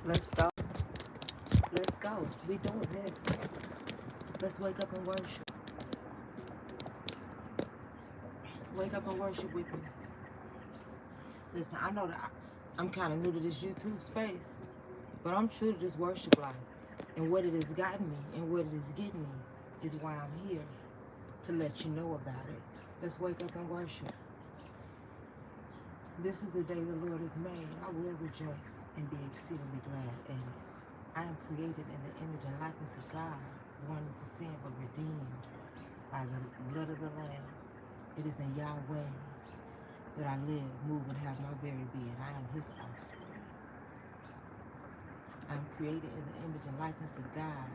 Let's go. Let's go. We doing this. Let's wake up and worship. Wake up and worship with me. Listen, I know that I'm kind of new to this YouTube space, but I'm true to this worship life. And what it has gotten me and what it is getting me is why I'm here, to let you know about it. Let's wake up and worship. This is the day the Lord has made. I will rejoice and be exceedingly glad in it. I am created in the image and likeness of God, born into sin but redeemed by the blood of the Lamb. It is in Yahweh that I live, move, and have my very being. I am His offspring. I am created in the image and likeness of God.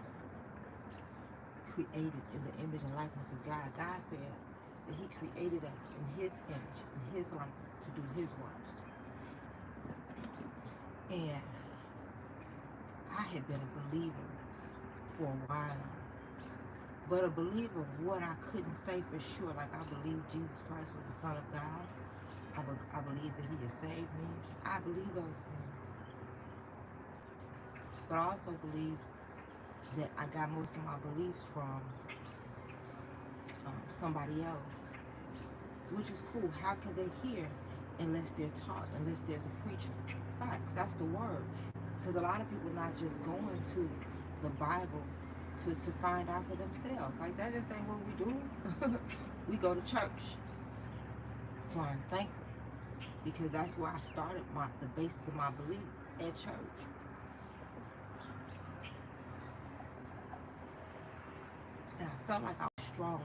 Created in the image and likeness of God. God said that He created us in His image, in His likeness, to do His works. And I had been a believer for a while, but a believer of what I couldn't say for sure. Like, I believe Jesus Christ was the Son of God. I believe that He has saved me. I believe those things. But I also believe that I got most of my beliefs from somebody else, which is cool. How can they hear unless they're taught, unless there's a preacher? Facts, that's the word. Because a lot of people not just going to the Bible to find out for themselves. Like, that just ain't what we do. We go to church. So I'm thankful, because that's where I started the basis of my belief, at church. And I felt like I was strong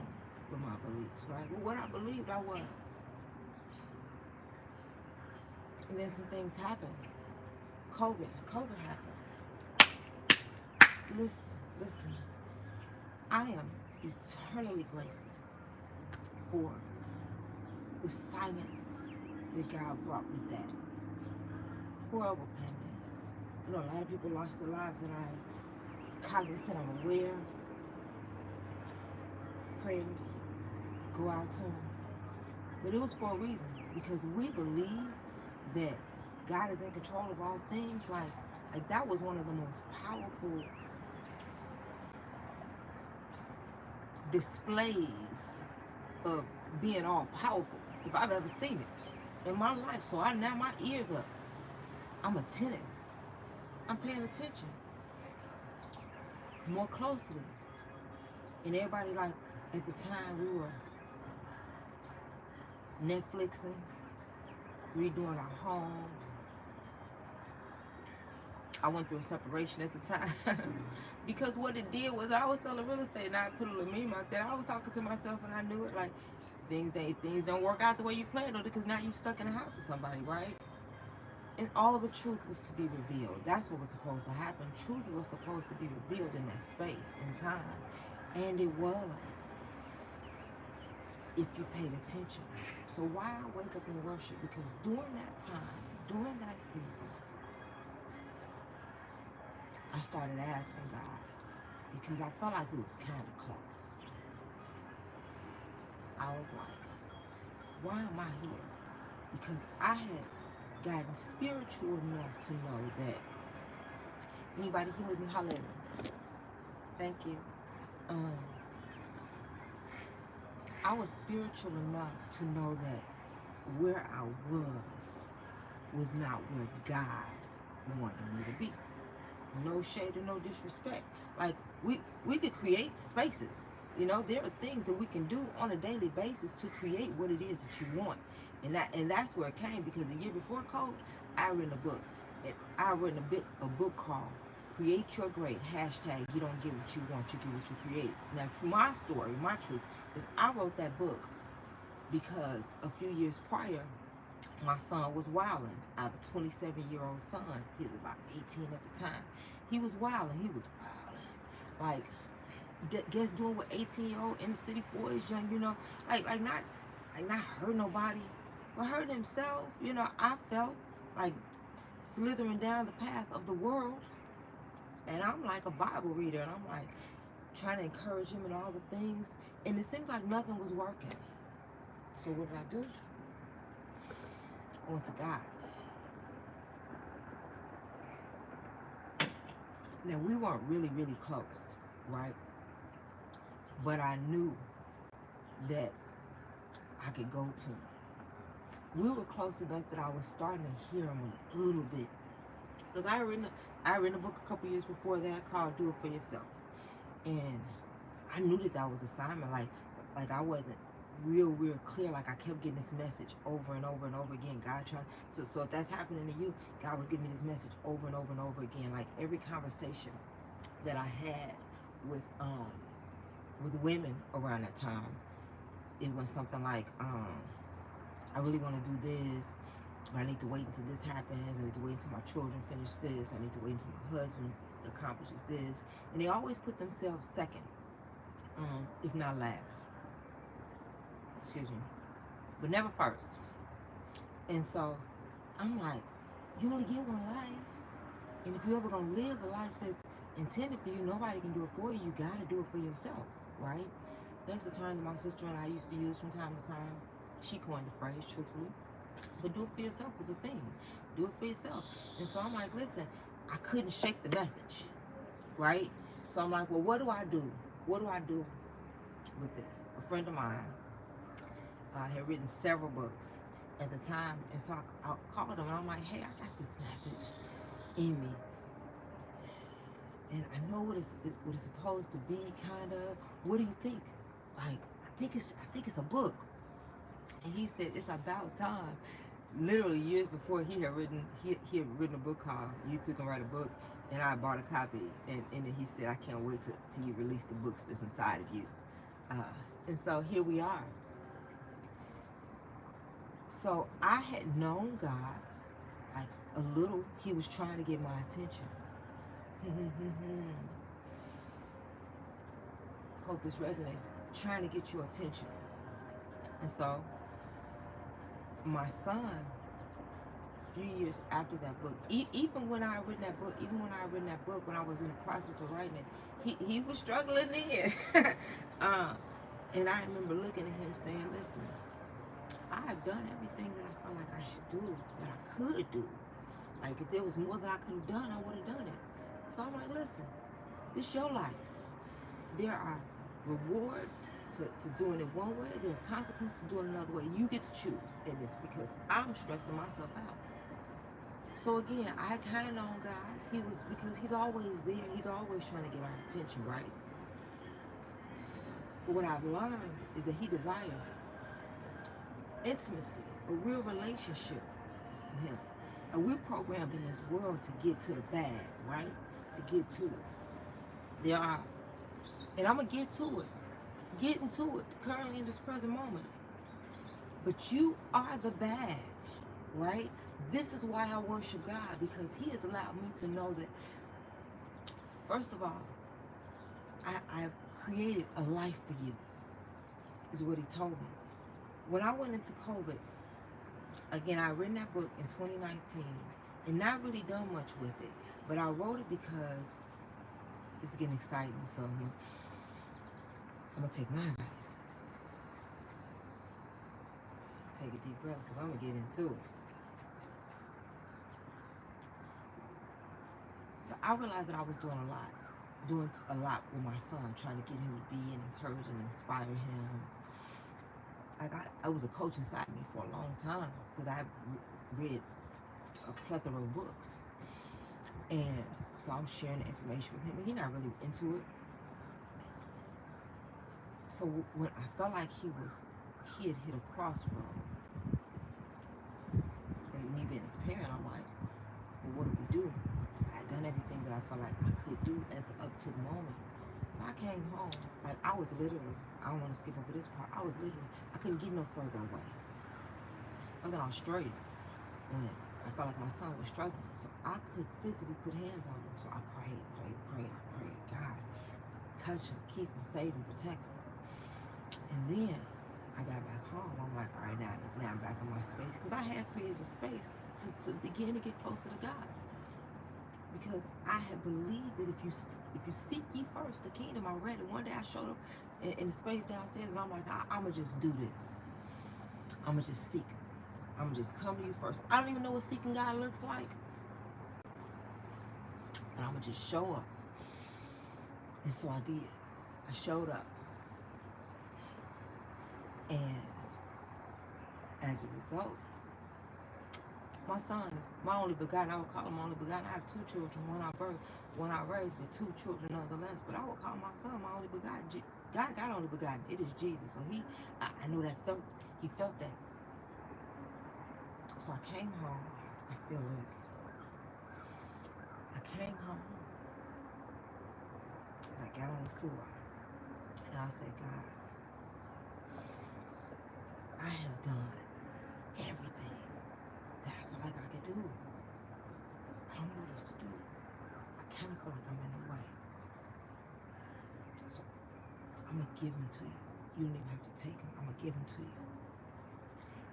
with my beliefs, right? Well, what I believed, I was. And then some things happened. COVID happened. Listen. I am eternally grateful for the silence that God brought with that horrible pandemic. You know, a lot of people lost their lives, and I'm cognizant, I'm aware. Prayers go out to them. But it was for a reason, because we believe that God is in control of all things. Like that was one of the most powerful displays of being all powerful if I've ever seen it in my life. So now my ears up. I'm attentive. I'm paying attention more closely. And everybody, like, at the time we were Netflixing, redoing our homes. I went through a separation at the time. Because what it did was, I was selling real estate, and I put a little meme out there. I was talking to myself, and I knew it. Like, things don't work out the way you planned on it, because now you're stuck in a house with somebody, right? And all the truth was to be revealed. That's what was supposed to happen. Truth was supposed to be revealed in that space and time. And it was, if you paid attention. So why I wake up and worship? Because during that time, during that season, I started asking God, because I felt like we was kind of close. I was like, why am I here? Because I had gotten spiritual enough to know that, anybody heard me? Holler at me. Thank you. I was spiritual enough to know that where I was not where God wanted me to be. No shade and no disrespect. Like, we could create spaces. You know, there are things that we can do on a daily basis to create what it is that you want. And that's where it came, because the year before COVID, I written a book. I written a book called Create Your Great. Hashtag you don't get what you want, you get what you create. Now, my story, my truth, is I wrote that book because a few years prior, my son was wilding. I have a 27-year-old son. He was about 18 at the time. He was wilding. Like, guess doing what 18-year-old inner city boys, young, you know, like not hurt nobody, but hurt himself. You know, I felt like slithering down the path of the world. And I'm like a Bible reader, and I'm like trying to encourage him in all the things. And it seemed like nothing was working. So what did I do? I went to God. Now, we weren't really, really close, right? But I knew that I could go to him. We were close enough that I was starting to hear him a little bit. Because I had written a book a couple years before that called Do It For Yourself. And I knew that was assignment. Like I wasn't real clear. Like I kept getting this message over and over and over again. God trying. So if that's happening to you, God was giving me this message over and over and over again. Like every conversation that I had with women around that time, it was something like, I really want to do this, but I need to wait until this happens. I need to wait until my children finish this. I need to wait until my husband accomplishes this. And they always put themselves second, if not last. Excuse me. But never first. And so I'm like, you only get one life. And if you're ever going to live the life that's intended for you, nobody can do it for you. You got to do it for yourself, right? That's the term that my sister and I used to use from time to time. She coined the phrase, truthfully. But do it for yourself was a thing. Do it for yourself. And so I'm like, listen, I couldn't shake the message, right? So I'm like, well, what do I do? What do I do with this? A friend of mine had written several books at the time. And so I called him and I'm like, hey, I got this message in me. And I know what it's supposed to be, kind of. What do you think? Like, I think it's a book. And he said, it's about time. Literally years before he had written a book called You Too Can Write a Book, and I bought a copy. And then he said, I can't wait till you release the books that's inside of you. And so here we are. So I had known God, like a little. He was trying to get my attention. Hope this resonates. Trying to get your attention. And so my son, a few years after that book, even when I had written that book, when I was in the process of writing it, he was struggling then. And I remember looking at him saying, listen, I have done everything that I felt like I should do, that I could do. Like if there was more that I could have done, I would have done it. So I'm like, listen, this is your life. There are rewards to doing it one way, there are consequences to doing it another way. You get to choose in this because I'm stressing myself out. So again, I kind of known God. Because he's always there. He's always trying to get our attention, right? But what I've learned is that he desires intimacy, a real relationship with him. And we're programmed in this world to get to the bag, right? To get to it. And I'm going to get to it. Get into it currently in this present moment. But you are the bag, right? This is why I worship God, because he has allowed me to know that, first of all, I've created a life for you, is what he told me. When I went into COVID, again, I written that book in 2019 and not really done much with it, but I wrote it because it's getting exciting, so I'm gonna take my advice. Take a deep breath because I'm gonna get into it. So I realized that I was doing a lot with my son, trying to get him to be and encourage and inspire him. I was a coach inside me for a long time because I read a plethora of books. And so I'm sharing the information with him, and he's not really into it. So when I felt like he had hit a crossroad, and me being his parent, I'm like, well, what do we do? I had done everything that I felt like I could do up to the moment. So I came home, like I was literally, I don't want to skip over this part, I couldn't get no further away. I was in Australia when I felt like my son was struggling, so I could physically put hands on him. So I prayed. God, touch him, keep him, save him, protect him. And then I got back home. I'm like, all right, now I'm back in my space. Because I had created a space to begin to get closer to God. Because I had believed that if you seek ye first the kingdom, I read it. One day I showed up in the space downstairs, and I'm like, I'm going to just do this. I'm going to just seek. I'm going to just come to you first. I don't even know what seeking God looks like. and I'm going to just show up. And so I did. I showed up. And as a result, my son is my only begotten. I would call him my only begotten. I have 2 children, one I birthed, one I raised, but 2 children nonetheless. But I would call my son my only begotten. God got only begotten. It is Jesus. So I know that he felt that. So I came home. I feel this. I came home and I got on the floor and I said, God, I have done everything that I feel like I could do. I don't know what else to do. I kind of feel like I'm in the way. So I'm going to give them to you. You don't even have to take them. I'm going to give them to you.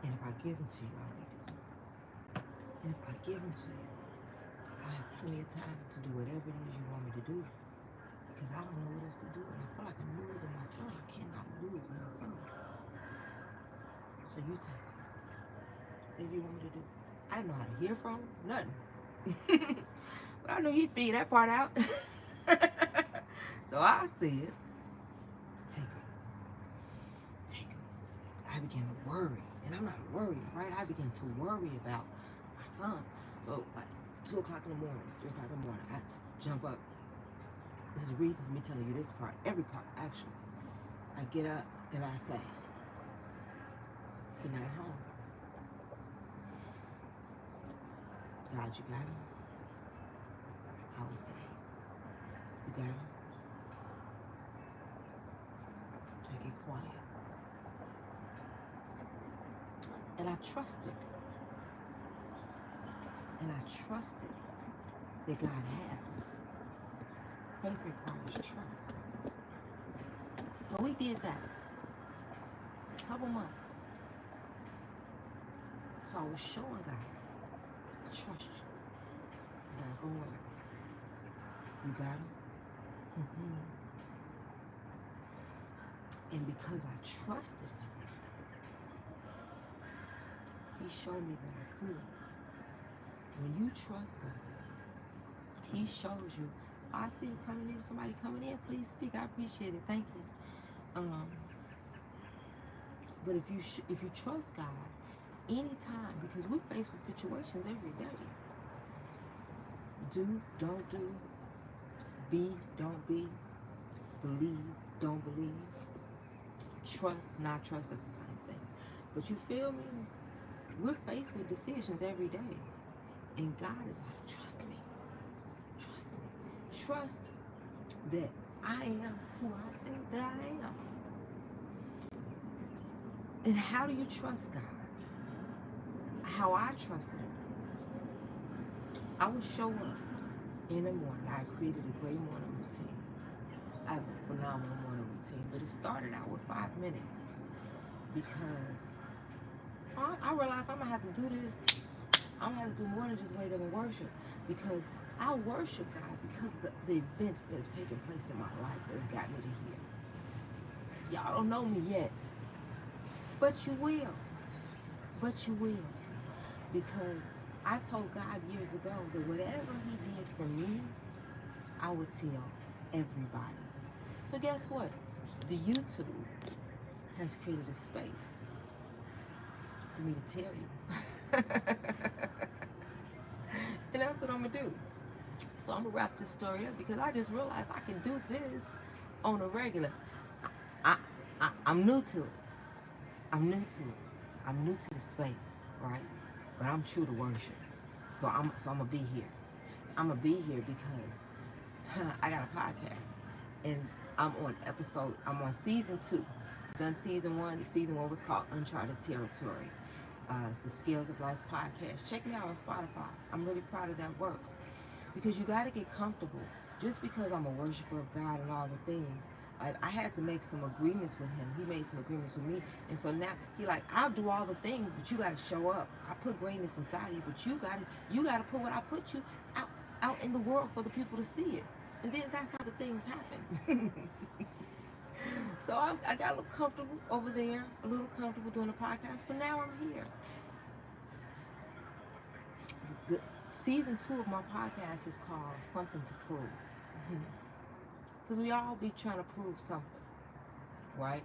And if I give them to you, I don't need this money. And if I give them to you, I have plenty of time to do whatever it is you want me to do. Because I don't know what else to do. And I feel like I'm losing my son. I cannot lose my son. So you take him. Whatever you want me to do. I didn't know how to hear from him. Nothing. But I knew he'd figure that part out. So I said, take him. Take him. I began to worry. And I'm not worried, right? I began to worry about my son. So like 2 o'clock in the morning, 3 o'clock in the morning, I jump up. This is the reason for me telling you this part, every part actually. I get up and I say, he's not home. God, you got him? I would say, you got him? I get quiet. And I trusted. And I trusted that God had him. Faith requires trust. So we did that. A couple months. So I was showing God, I trust you. Now go away. You got him? Mm-hmm. And because I trusted him, he showed me that I could. When you trust God, he shows you. I see you coming in. Somebody coming in. Please speak. I appreciate it. Thank you. But if you trust God, anytime, because we're faced with situations every day. Do, don't do. Be, don't be. Believe, don't believe. Trust, not trust. That's the same thing. But you feel me? We're faced with decisions every day. And God is like, trust me. Trust me. Trust that I am who I say that I am. And how do you trust God? How I trusted him. I would show up in the morning. I created a great morning routine. I have a phenomenal morning routine. But it started out with 5 minutes. Because I realized I'm going to have to do this. I'm going to have to do more than just wake up and worship. Because I worship God because of the events that have taken place in my life that have got me to here. Y'all don't know me yet. But you will. But you will. Because I told God years ago that whatever he did for me, I would tell everybody. So guess what? The YouTube has created a space for me to tell you. And that's what I'm going to do. So I'm going to wrap this story up because I just realized I can do this on a regular. I'm new to it. I'm new to it. I'm new to the space, right? But I'm true to worship. So I'm going to be here. I'm going to be here because I got a podcast. And I'm on season 2. Done season 1. Season 1 was called Uncharted Territory. It's the Skills of Life podcast. Check me out on Spotify. I'm really proud of that work. Because you got to get comfortable. Just because I'm a worshiper of God and all the things, like I had to make some agreements with him. He made some agreements with me. And so now he like, I'll do all the things, but you got to show up. I put greatness inside you, but you got to put what I put you out in the world for the people to see it. And then that's how the things happen. So I got a little comfortable over there, a little comfortable doing a podcast, but now I'm here. The Season 2 of my podcast is called Something to Prove. Because we all be trying to prove something, right?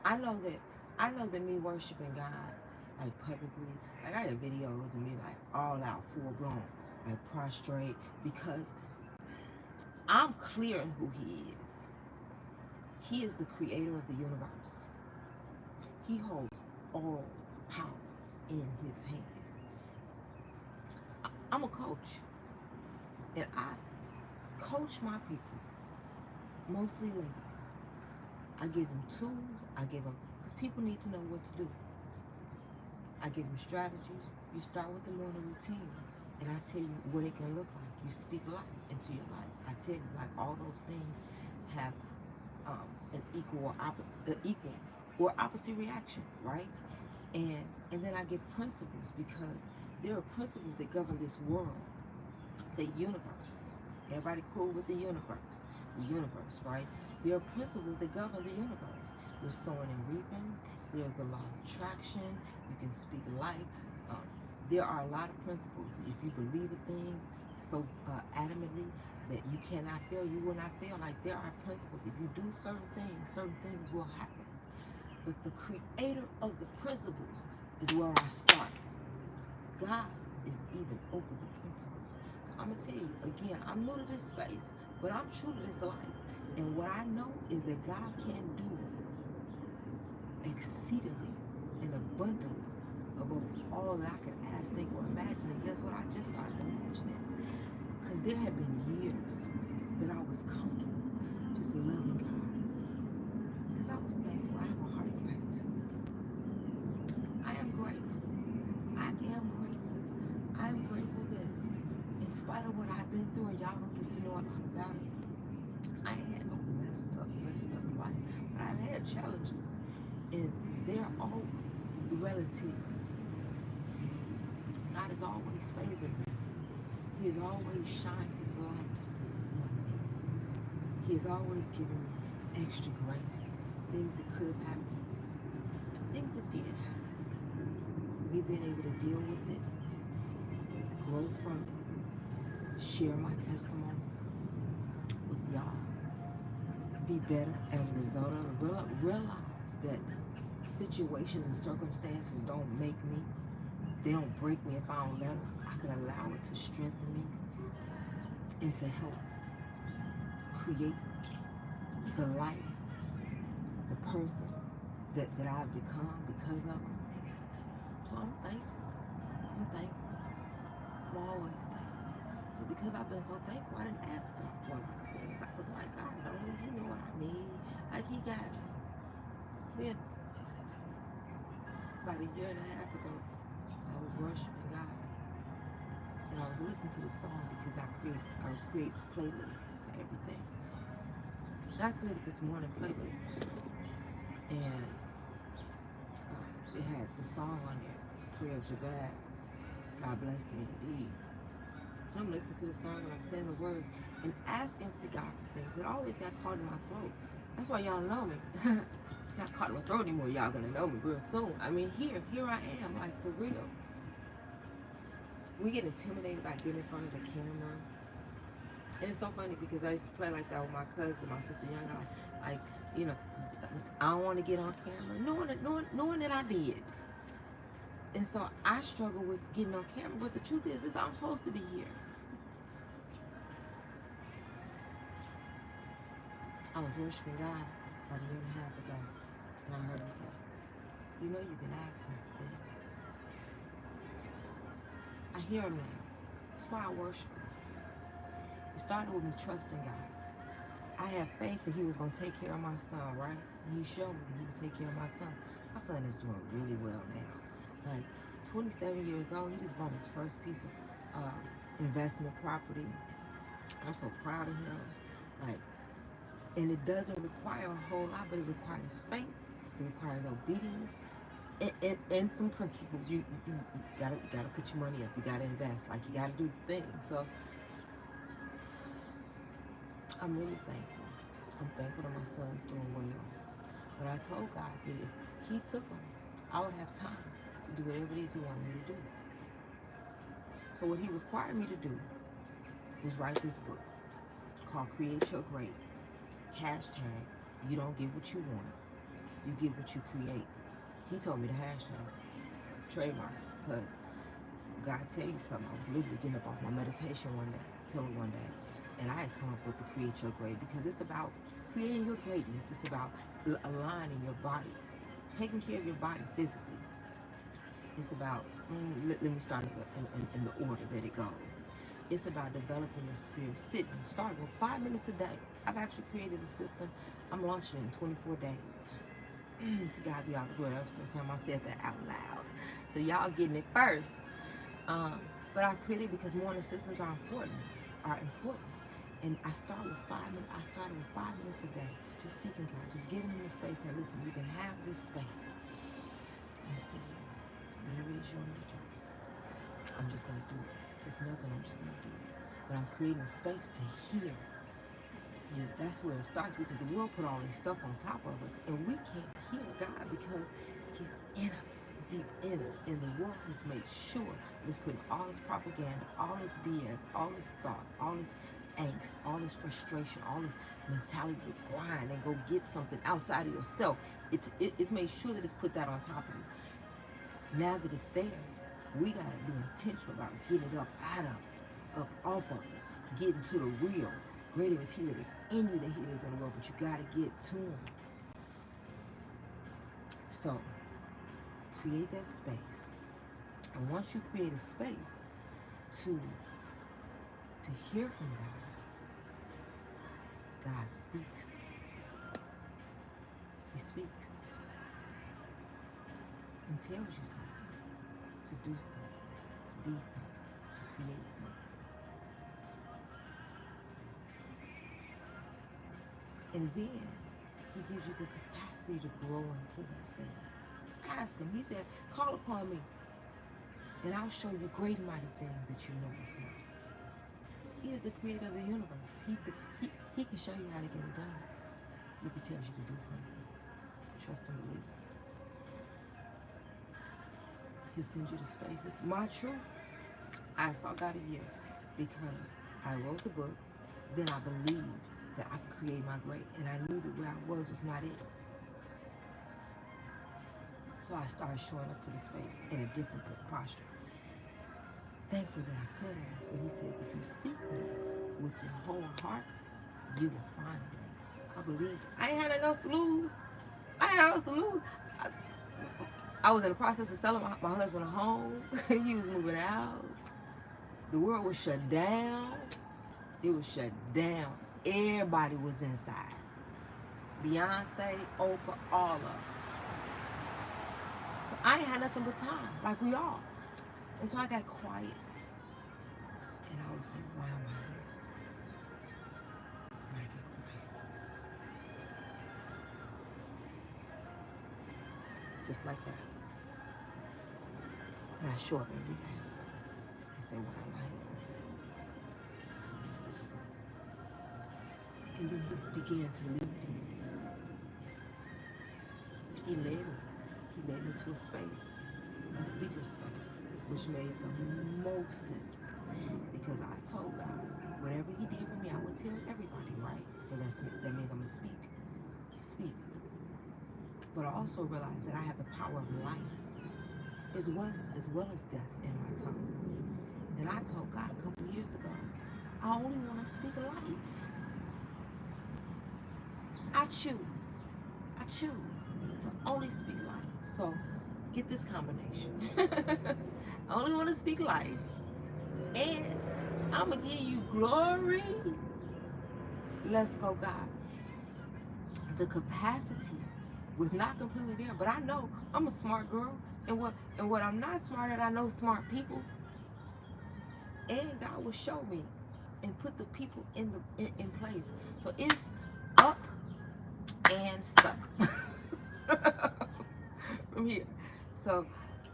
I know that me worshiping God, like publicly, like I got videos of me like all out, full blown, like prostrate, because I'm clear in who He is. He is the creator of the universe. He holds all power in His hand. I'm a coach, and I coach my people, mostly ladies. I give them tools, because people need to know what to do. I give them strategies. You start with the morning routine, and I tell you what it can look like. You speak life into your life. I tell you, like, all those things have an equal or opposite reaction, right? And then I give principles, because there are principles that govern this world, the universe. Everybody cool with the universe? The universe, right? There are principles that govern the universe. There's sowing and reaping. There's the law of attraction. You can speak life. There are a lot of principles. If you believe a thing so adamantly that you cannot fail, you will not fail. Like, there are principles. If you do certain things will happen. But the creator of the principles is where I start. God is even over the principles. So I'm going to tell you, again, I'm new to this space, but I'm true to this life. And what I know is that God can do exceedingly and abundantly above all that I could ask, think, or imagine. And guess what? I just started imagining. Because there have been years that I was comfortable just loving God. Because I was thankful. I have a heart of gratitude. I am grateful. I am grateful. I am grateful that in spite of what I've been through, and y'all don't get to know a lot about it, I ain't had no messed up life. But I've had challenges, and they're all relative. God has always favored me. He has always shined His light on me. He has always given me extra grace. Things that could have happened. Things that did happen. Me being able to deal with it, grow from it, share my testimony with y'all, be better as a result of it, realize that situations and circumstances don't make me, they don't break me if I don't let them. I can allow it to strengthen me and to help create the life, the person that I've become because of them. So I'm thankful. I'm thankful. I'm always thankful. So because I've been so thankful, I didn't ask God for a lot of things. I was like, God, you know what I need. Like, He got me. Then, about a year and a half ago, I was worshiping God. And I was listening to the song, because I create playlists for everything. And I created this morning playlist. And it had the song on there, Prayer of Jabez, God bless me indeed. So I'm listening to the song, and I'm saying the words and asking for God for things. It always got caught in my throat. That's why y'all know me. It's not caught in my throat anymore. Y'all gonna know me real soon. I mean, here I am, like, for real. We get intimidated by getting in front of the camera. And it's so funny, because I used to play like that with my cousin, my sister younger. Like, you know, I don't want to get on camera, knowing that I did. And so I struggle with getting on camera. But the truth is I'm supposed to be here. I was worshiping God about a year and a half ago, and I heard Him say, you know, you can ask me for things. I hear Him now. That's why I worship Him. It started with me trusting God. I had faith that He was going to take care of my son, right? And He showed me that He would take care of my son. My son is doing really well now. Like, 27 years old, he just bought his first piece of investment property. I'm so proud of him. Like, and it doesn't require a whole lot, but it requires faith. It requires obedience and some principles. You gotta put your money up. You gotta invest. Like, you gotta do the thing. So I'm really thankful. I'm thankful that my son's doing well. But I told God that if He took him, I would have time to do whatever it is He wanted me to do. So what he required me to do was write this book called Create Your Great. Hashtag, you don't get what you want, you get what you create. He told me the hashtag, trademark, because God tell you something. I was literally getting up off my meditation pillow one day, and I had come up with the Create Your Great because it's about creating your greatness. It's about aligning your body, taking care of your body physically. It's about, let me start in the order that it goes. It's about developing your spirit, sitting, starting with 5 minutes a day. I've actually created a system. I'm launching it in 24 days. To God be all the glory. That was the first time I said that out loud. So y'all getting it first. But I've created because morning systems are important. And I start with 5 minutes. I started with 5 minutes a day, just seeking God, just giving him the space. And listen, you can have this space. Let me see. Whatever it is you want me to do, I'm just gonna do it. If it's nothing, I'm just gonna do it. But I'm creating a space to hear. Yeah, that's where it starts, because the world put all this stuff on top of us, and we can't hear God because he's in us, deep in us. And the world has made sure it's putting all this propaganda, all this BS, all this thought, all this angst, all this frustration, all this mentality to grind and go get something outside of yourself. It's made sure that it's put that on top of you. Now that it's there, we gotta be intentional about getting it up out of us, up off of us, getting to the real. Greater is he that is in you than he that is in the world, but you gotta get to him. So, create that space. And once you create a space to hear from God, God speaks. He speaks and tells you something, to do something, to be something, to create something. And then he gives you the capacity to grow into that thing. Ask him. He said, call upon me, and I'll show you great and mighty things that you know it's not. He is the creator of the universe. He can show you how to get it done if he tells you to do something. Trust and believe. He'll send you to spaces. My truth, I saw God a year because I wrote the book, then I believed that I could create my great, and I knew that where I was not it. So I started showing up to the space in a different posture. Thankful that I could ask, but he says, if you seek me with your whole heart, you will find me. I believed. I ain't had nothing else to lose. I was in the process of selling my husband a home. He was moving out. The world was shut down. It was shut down. Everybody was inside. Beyonce, Oprah, all of them. So I ain't had nothing but time, like we all. And so I got quiet. And I was saying, why am I here? And I get quiet. Just like that. And I show up every day. I say, why am I here? And then he began to lead me. He led me. He led me to a space, a speaker space, which made the most sense. Because I told God, whatever he did for me, I would tell everybody, right? So that means I'm going to speak. But I also realized that I have the power of life as well as death in my tongue. And I told God a couple years ago, I only want to speak life. I choose to only speak life. So get this combination. I only want to speak life, and I'm going to give you glory. Let's go, God. The capacity was not completely there, but I know I'm a smart girl, and what I'm not smart at, I know smart people, and God will show me and put the people in place. So it's up and stuck from here. So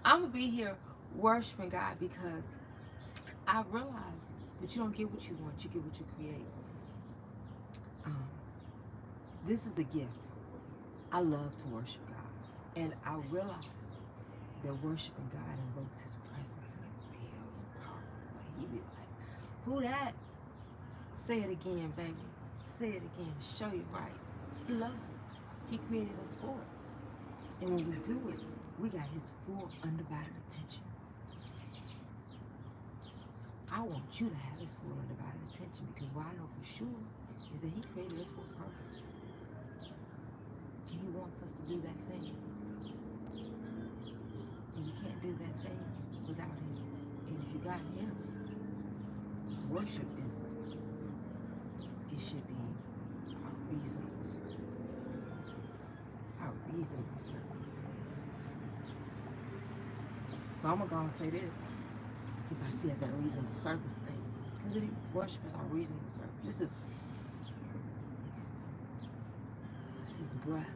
I'm gonna be here worshiping God because I realize that you don't get what you want, you get what you create. This is a gift. I love to worship God, and I realize that worshiping God invokes his presence in a real and powerful way. Who that? Say it again, baby. Say it again. Show you right. He loves it. He created us for it. And when we do it, we got his full undivided attention. So I want you to have his full undivided attention, because what I know for sure is that he created us for a purpose. And he wants us to do that thing. And you can't do that thing without him. And if you got him, worship is, it should be a reasonable service. A reasonable service. So I'm going to go and say this, since I said that reasonable service thing, because it is, worship is our reasonable service. This is his breath.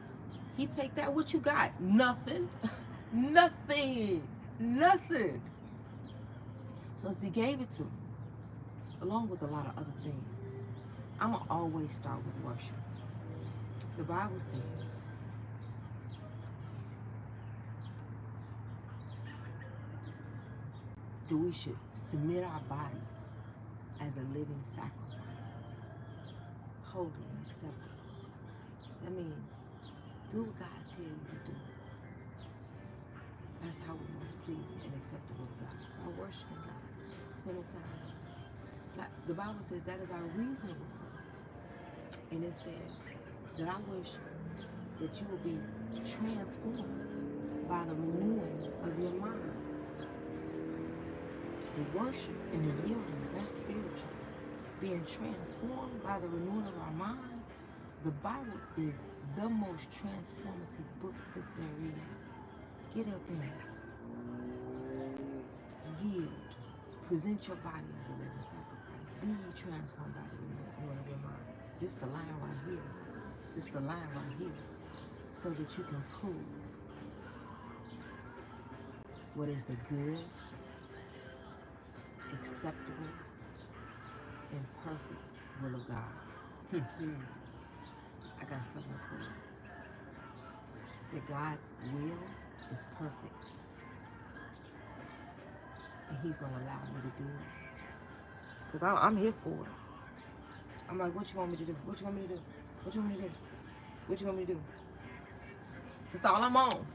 He take that, what you got? Nothing. Nothing. Nothing. So he gave it to me, along with a lot of other things. I'm going to always start with worship. The Bible says, that we should submit our bodies as a living sacrifice, holy and acceptable. That means do what God tells you to do. That's how we're most pleasing and acceptable to God, by worshiping God, spending time. God, the Bible says that is our reasonable service. And it says that I wish that you will be transformed by the renewing of your mind. The worship and the yielding, that's spiritual. Being transformed by the renewing of our mind. The Bible is the most transformative book that there is. Get up in it. Yield. Present your body as a living sacrifice. Be ye transformed by the renewing of your mind. This is the line right here. This is the line right here. So that you can prove what is the good, acceptable, and perfect will of God. I got something to prove. That God's will is perfect. And he's going to allow me to do it. Because I'm here for it. I'm like, what you want me to do? What you want me to do? What you want me to do? What you want me to do? It's all I'm on.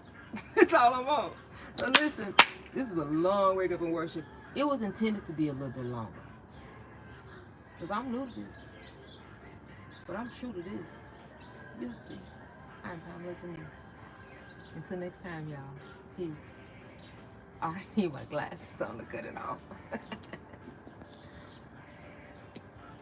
It's all I'm on. So listen, this is a long wake up in worship. It was intended to be a little bit longer. Because I'm new to this. But I'm true to this. You'll see. I'm Pamela Denise. Until next time, y'all. Peace. I need my glasses on to cut it off.